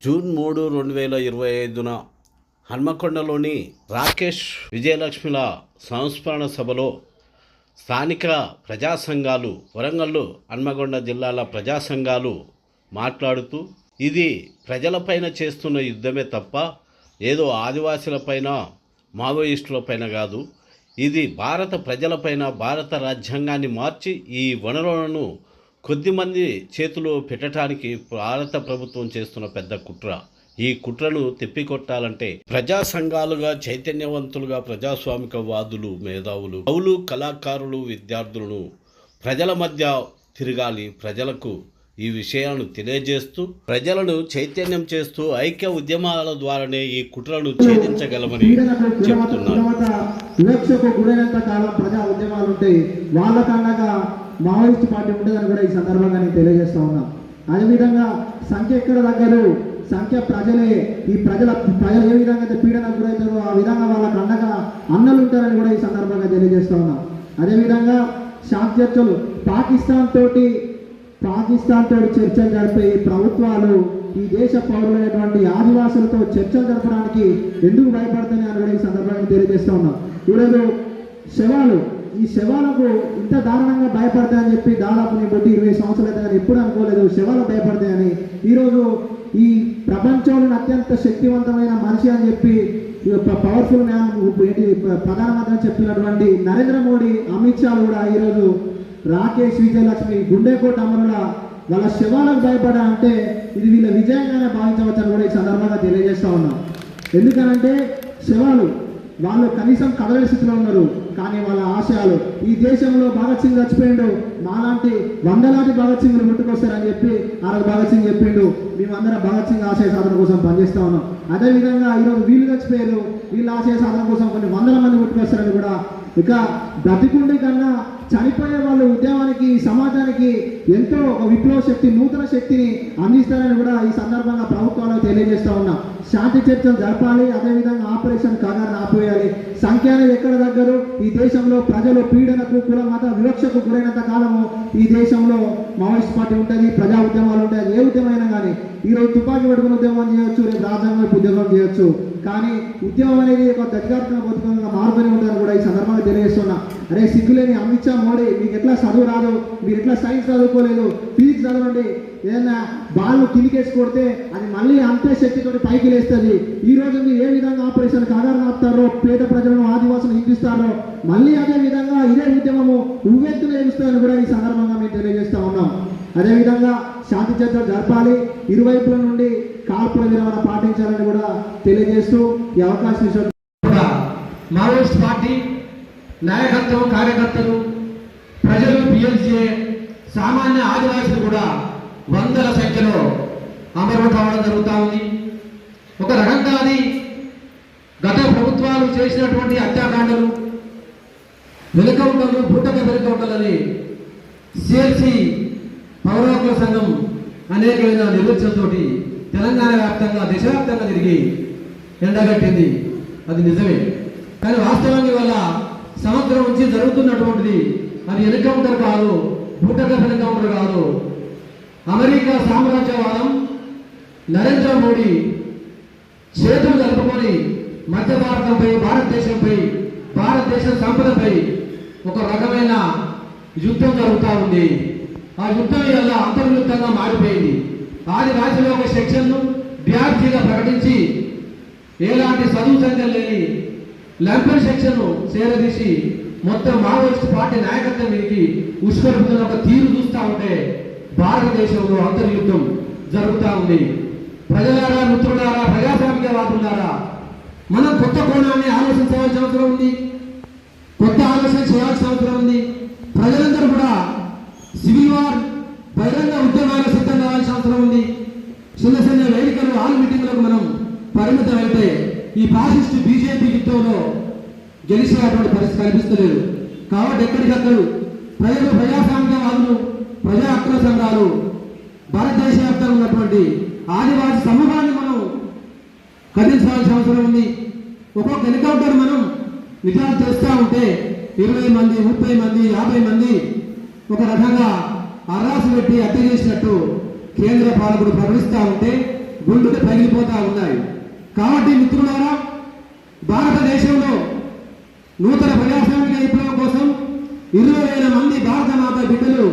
June 3, 2025 హన్మకొండలోని Rakesh విజయలక్ష్మిల సంస్మరణ సభలో స్థానిక ప్రజా సంఘాలు, వరంగల్ హన్మకొండ జిల్లాల ప్రజా సంఘాలు మాట్లాడుతూ, ఇది ప్రజలపైన చేస్తున్న యుద్ధమే తప్ప ఏదో ఆదివాసీలపైన మావోయిస్టులపైన కాదు. ఇది భారత ప్రజలపైన, భారత రాజ్యాంగాన్ని మార్చి ఈ వనరులను కొద్దిమంది చేతిలో పెట్టడానికి భారత ప్రభుత్వం చేస్తున్న పెద్ద కుట్ర. ఈ కుట్రను తిప్పికొట్టాలంటే ప్రజా సంఘాలుగా, చైతన్యవంతులుగా, ప్రజాస్వామిక వాదులు, మేధావులు, కవులు, కళాకారులు, విద్యార్థులను ప్రజల మధ్య తిరగాలి. ప్రజలకు ఈ విషయాలను తెలియజేస్తూ, ప్రజలను చైతన్యం చేస్తూ ఐక్య ఉద్యమాల ద్వారానే ఈ కుట్రను ఛేదించగలమని చెబుతున్నారు. వివక్షకు గురైనంత కాలం ప్రజా ఉద్యమాలు ఉంటాయి, వాళ్ళకన్నా మావోయిస్ట్ పార్టీ ఉంటుందని కూడా ఈ సందర్భంగా నేను తెలియజేస్తా ఉన్నా. అదేవిధంగా సంఖ్య ఎక్కడ తగ్గదు, సంఖ్య ప్రజలే. ఈ ప్రజలు ఏ విధంగా అయితే పీడనకు గురవుతారో ఆ విధంగా వాళ్ళకు అండగా అన్నలు ఉంటారని కూడా ఈ సందర్భంగా తెలియజేస్తా ఉన్నా. అదేవిధంగా శాంతి చర్చలు పాకిస్తాన్ తోటి చర్చలు జరిపే ప్రభుత్వాలు ఈ దేశ పౌరులైనటువంటి ఆదివాసులతో చర్చలు జరపడానికి ఎందుకు భయపడుతున్నాయి అని కూడా ఈ సందర్భంగా తెలియజేస్తా ఉన్నాం. ఈరోజు ఈ శవాలకు ఇంత దారుణంగా భయపడతాయని చెప్పి దాదాపు నేను 20 సంవత్సరాలు అయితే ఎప్పుడు అనుకోలేదు శవాలు భయపడతాయని. ఈరోజు ఈ ప్రపంచంలో అత్యంత శక్తివంతమైన మనిషి అని చెప్పి పవర్ఫుల్ మ్యాన్ ప్రధానమంత్రి చెప్పినటువంటి నరేంద్ర మోడీ, అమిత్ షా కూడా ఈరోజు రాకేష్ విజయలక్ష్మి గుండెకోట అమరుల వాళ్ళ శవాలకు భయపడా అంటే ఇది వీళ్ళ విజయంగానే భావించవచ్చని కూడా ఈ సందర్భంగా తెలియజేస్తా ఉన్నాం. ఎందుకనంటే శవాలు వాళ్ళు కనీసం కదలే స్థితిలో ఉన్నారు, కానీ వాళ్ళ ఆశయాలు ఈ దేశంలో భగత్ సింగ్ చచ్చిపోయిండు, మాలాంటి వందలాది భగత్ సింగ్లు పుట్టుకొస్తారని చెప్పి ఆ రోజు భగత్ సింగ్ చెప్పిండు. మేమందరం భగత్ సింగ్ ఆశయ సాధన కోసం పనిచేస్తా ఉన్నాం. అదేవిధంగా ఈరోజు వీళ్ళు చచ్చిపోయారు, వీళ్ళ ఆశయ సాధన కోసం కొన్ని వందల మంది పుట్టుకొస్తారని కూడా. ఇక బ్రతికుండే కన్నా చనిపోయే వాళ్ళు ఉద్యమానికి, సమాజానికి ఎంతో విప్లవ శక్తి, నూతన శక్తిని అందిస్తారని కూడా ఈ సందర్భంగా ప్రభుత్వాలకు తెలియజేస్తా ఉన్నా. శాంతి చర్చలు జరపాలి, అదేవిధంగా ఆపరేషన్ కగారు ఆపేయాలి. సంఖ్య అనేది ఎక్కడ దగ్గర ఈ దేశంలో ప్రజలు పీడనకు, కుల మత వివక్షకు గురైనంత కాలము ఈ దేశంలో మావోయిస్ట్ పార్టీ ఉంటుంది, ప్రజా ఉద్యమాలు ఉంటాయి. ఏ ఉద్యమైనా కానీ ఈరోజు తుపాకీ పట్టుకుని ఉద్యమం చేయొచ్చు, రేపు రాజ్యాంగ ఉద్యమం చేయొచ్చు, కానీ ఉద్యమం అనేది ఒక గతికాత్మక బతుకంగా మారుతూనే ఉంటుందని కూడా ఈ సందర్భంగా తెలియజేస్తున్నా. అరే సిగ్గులేని అమిత్ షా, మోడీ, మీకు ఎట్లా చదువు రాదు, మీరు ఎట్లా సైన్స్ చదువుకోలేదు, ఫిజిక్స్ చదవండి, ఏదైనా బాల్ కిందికేసి కొడితే అది మళ్ళీ అంతే శక్తితో పైకి లేస్తుంది. ఈ రోజు మీరు ఏ విధంగా ఆపరేషన్ కగారు ఆపుతారో, పేద ప్రజలను, ఆదివాసులు హింసిస్తారో, మళ్ళీ అదే విధంగా ఇదే ఉద్యమము ఉవ్వెత్తున ఎగుస్తుందని కూడా ఈ సందర్భంగా మేము తెలియజేస్తా ఉన్నాం. అదేవిధంగా శాంతి చర్చలు జరపాలి, ఇరువైపుల నుండి కాల్పుల విరమణ పాటించాలని కూడా తెలియజేస్తూ ఈ అవకాశం ఇచ్చారు. మావోయిస్ట్ పార్టీ నాయకత్వం, కార్యకర్తలు, ప్రజలు, పిఎల్సీఏ, సామాన్య ఆదివాసులు కూడా వందల సంఖ్యలో అమరులు కావడం జరుగుతూ ఉంది. ఒక రకంగా అది గత ప్రభుత్వాలు చేసినటువంటి హత్యాకాండలు, వెలుకౌంటర్లు, పుట్టక వెలుకౌంటర్లని సిఎల్సి పౌర హక్కుల సంఘం అనేకమైన నిర్వచనంతో తెలంగాణ వ్యాప్తంగా, దేశవ్యాప్తంగా తిరిగి ఎండగట్టింది. అది నిజమే, కానీ వాస్తవానికి వల్ల సంవత్సరం నుంచి జరుగుతున్నటువంటిది అది ఎన్కౌంటర్ కాదు, పుట్టక ఎన్కౌంటర్ కాదు. అమెరికా సామ్రాజ్యవాదం, నరేంద్ర మోడీ చేతులు జరుపుకొని మధ్య భారతంపై, భారతదేశంపై, భారతదేశ సంపదపై ఒక రకమైన యుద్ధం జరుగుతూ ఉంది. ఆ యుద్ధం వల్ల అంతర్యుద్ధంగా మారిపోయింది. ఆదివాసీలో ఒక సెక్షన్ను బ్యాడ్జీగా ప్రకటించి ఎలాంటి చదువు సంఖ్యలు లేని లంపెన్ సెక్షన్ను చేరదీసి మొత్తం మావోయిస్ట్ పార్టీ నాయకత్వం మీదకి ఉష్కరిస్తున్న ఒక తీరు చూస్తూ ఉంటే భారతదేశంలో అంతర్యుద్ధం జరుగుతూ ఉంది. ప్రజలారా, మిత్రులారా, ప్రజాస్వామికవాదులారా, మనం కొత్త కోణాన్ని ఆలోచించవలసిన అవసరం ఉంది, కొత్త ఆలోచన చేయాల్సిన అవసరం ఉంది. ప్రజలందరూ కూడా సివిల్ వార్, బహిరంగ ఉద్యమాలకు సిద్ధం కావాల్సిన అవసరం ఉంది. చిన్న చిన్న వేదికలు, హాల్ మీటింగ్లకు మనం పరిమితం అయితే ఈ ఫాసిస్ట్ బీజేపీ యుద్ధంలో గెలిచేటువంటి పరిస్థితి కనిపిస్తలేదు. కాబట్టి ఎక్కడికక్కడు ప్రజలు, ప్రజాస్వామికవాదులు, ప్రజా హక్కుల సంఘాలు, భారతదేశ వ్యాప్తంగా ఉన్నటువంటి ఆదివాసీ సమూహాన్ని మనం కదిలించాల్సిన అవసరం ఉంది. ఒక్కొక్క ఎన్కౌంటర్ మనం నిజాలు చేస్తూ ఉంటే 20 మంది 30 మంది 50 మంది ఒక రకంగా అర్రాసు పెట్టి హత్య చేసినట్టు కేంద్ర పాలకుడు ప్రకటిస్తూ ఉంటే గుండెలు పగిలిపోతూ ఉన్నాయి. కాబట్టి మిత్రులారా, భారతదేశంలో నూతన ప్రజాస్వామిక విప్లవం కోసం 20,000 మంది భారత మాత బిడ్డలు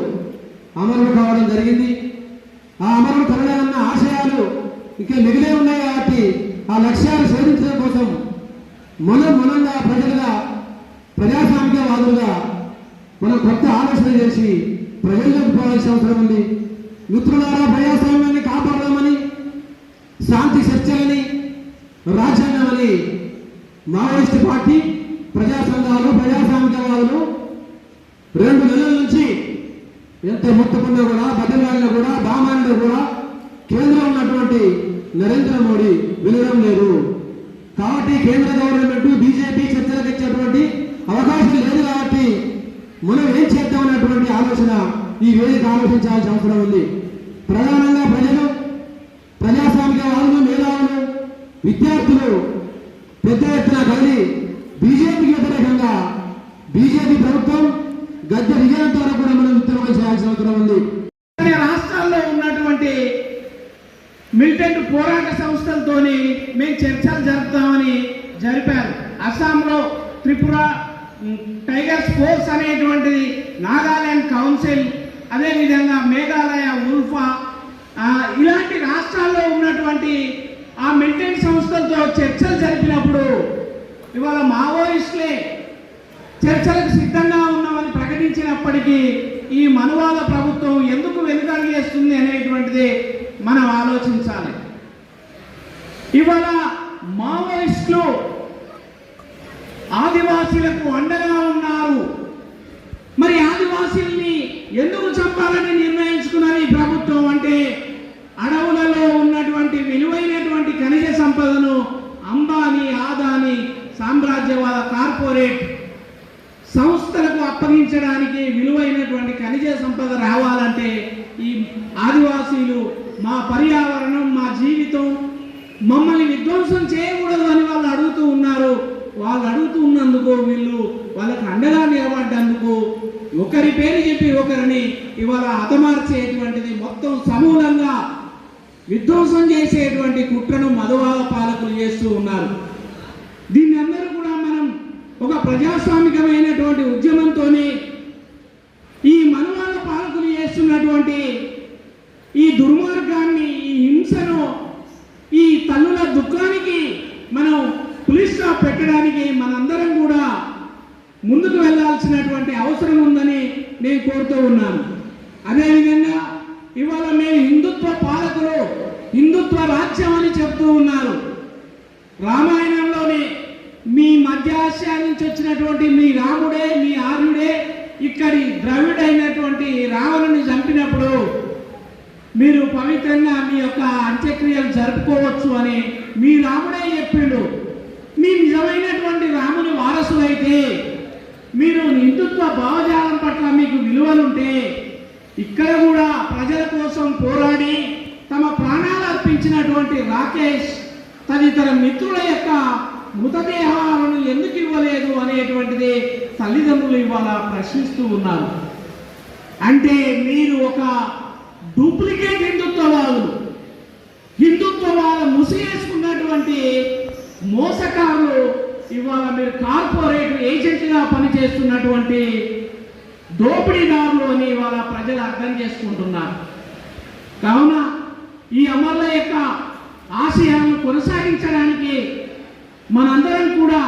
అమరులు కావడం జరిగింది. ఆ అమరులు కలగాలన్న ఆశయాలు ఇక మిగిలే ఉన్నాయి కాబట్టి ఆ లక్ష్యాలు సాధించడం కోసం మనంగా ప్రజలుగా ప్రజాస్వామికవాదులుగా మనం కొత్త ఆలోచన చేసి ప్రజల్లోకి పోవాల్సిన అవసరం ఉంది. మిత్రులారా, ప్రజాస్వామ్యాన్ని కాపాడదామని శాంతి చర్చలని రాజ్యాంగం అని మావోయిస్టు పార్టీ ప్రజా సంఘాలు ప్రజాస్వామికవాదులు 2 నెలల నుంచి ఎంత మొత్తుకున్నా కూడా బద్దలాడినా కూడా బామాడినా కూడా కేంద్రం ఉన్నటువంటి నరేంద్ర మోడీ వినడం లేదు. కాబట్టి కేంద్ర గవర్నమెంట్ బీజేపీ చర్చలకు ఇచ్చేటువంటి అవకాశం లేదు. కాబట్టి మనం ఏం చేద్దామనేటువంటి ఆలోచన ఈ వేదిక ఆలోచించాల్సిన అవసరం ఉంది. ప్రధానంగా ప్రజలు, ప్రజాస్వామికవాదులు, మేధావులు, విద్యార్థులు పెద్ద ఎత్తున కదిలి బీజేపీకి వ్యతిరేకంగా బీజేపీ ప్రభుత్వం గద్దె విజయంతో కూడా మనం ఉద్యమం చేయాల్సిన అవసరం ఉంది. రాష్ట్రాల్లో ఉన్నటువంటి మిలిటెంట్ పోరాట సంస్థలతోని మేము చర్చలు జరుపుతామని జరిపారు. అస్సాంలో త్రిపుర టైగర్స్ ఫోర్స్ అనేటువంటిది, నాగాలాండ్ కౌన్సిల్, అదేవిధంగా మేఘాలయ ఉల్ఫా, ఇలాంటి రాష్ట్రాల్లో ఉన్నటువంటి ఆ మిలిటెంట్ సంస్థలతో చర్చలు జరిపినప్పుడు ఇవాళ మావోయిస్టులే చర్చలకు సిద్ధంగా ఉన్నామని ప్రకటించినప్పటికీ ఈ మనువాద ప్రభుత్వం ఎందుకు వెనుకడుగు వేస్తుంది అనేటువంటిది మనం ఆలోచించాలి. ఇవాళ మావోయిస్టులు ఆదివాసీలకు అండగా ఉన్నారు. మరి ఆదివాసీల్ని ఎందుకు చంపాలని నిర్ణయించుకున్నది ఈ ప్రభుత్వం అంటే, అడవులలో ఉన్నటువంటి విలువైనటువంటి ఖనిజ సంపదను అంబానీ, ఆదాని సామ్రాజ్యవాద కార్పొరేట్ సంస్థలకు అప్పగించడానికి విలువైనటువంటి ఖనిజ సంపద రావాలంటే ఈ ఆదివాసీలు మా పర్యావరణం, మా జీవితం, మమ్మల్ని విధ్వంసం చేయకూడదు అని వాళ్ళు అడుగుతూ ఉన్నారు. వాళ్ళు అడుగుతూ ఉన్నందుకు వీళ్ళు వాళ్ళకి అండగా నిలబడ్డందుకు ఒకరి పేరు చెప్పి ఒకరిని ఇవాళ హతమార్చేటువంటిది, మొత్తం సమూలంగా విధ్వంసం చేసేటువంటి కుట్రను మధువాద పాలకులు చేస్తూ ఉన్నారు. దీన్ని అందరూ కూడా మనం ఒక ప్రజాస్వామికమైనటువంటి ఉద్యమంతోనే ఈ మనువాద పాలకులు చేస్తున్నటువంటి ఈ దుర్మార్గాన్ని, ఈ హింసను, ఈ తల్లుల దుఃఖానికి మనం పులి స్టాప్ పెట్టడానికి మనందరం కూడా ముందుకు వెళ్ళాల్సినటువంటి అవసరం ఉందని నేను కోరుతూ ఉన్నాను. అదేవిధంగా ఇవాళ మేము హిందుత్వ పాలకులు, హిందుత్వ రాజ్యం అని చెప్తూ ఉన్నారు. రామాయణంలోనే మీ మధ్య ఆసియా నుంచి వచ్చినటువంటి మీ రాముడే, మీ ఆర్యుడే ఇక్కడి ద్రవిడైనటువంటి రావణుని చంపినప్పుడు మీరు పవిత్రంగా మీ యొక్క అంత్యక్రియలు జరుపుకోవచ్చు అని మీ రాముడే చెప్పిండు. మీ నిజమైనటువంటి రాముని వారసులైతే, మీరు హిందుత్వ భావజాలం పట్ల మీకు విలువలుంటే, ఇక్కడ కూడా ప్రజల కోసం పోరాడి తమ ప్రాణాలు అర్పించినటువంటి రాకేష్ తదితర మిత్రుల యొక్క మృతదేహాలను ఎందుకు ఇవ్వలేదు అనేటువంటిది తల్లిదండ్రులు ఇవాళ ప్రశ్నిస్తూ ఉన్నారు. అంటే మీరు ఒక డూప్లికేట్ హిందుత్వవాదులు, హిందుత్వవాద ముసిగేసుకున్నటువంటి మోసకారులు ఇవాళ మీరు కార్పొరేట్ ఏజెంట్గా పనిచేస్తున్నటువంటి దోపిడీదారులు అని ఇవాళ ప్రజలు అర్థం చేసుకుంటున్నారు. కావున ఈ అమరుల యొక్క ఆశయాలను కొనసాగించడానికి మనందరం కూడా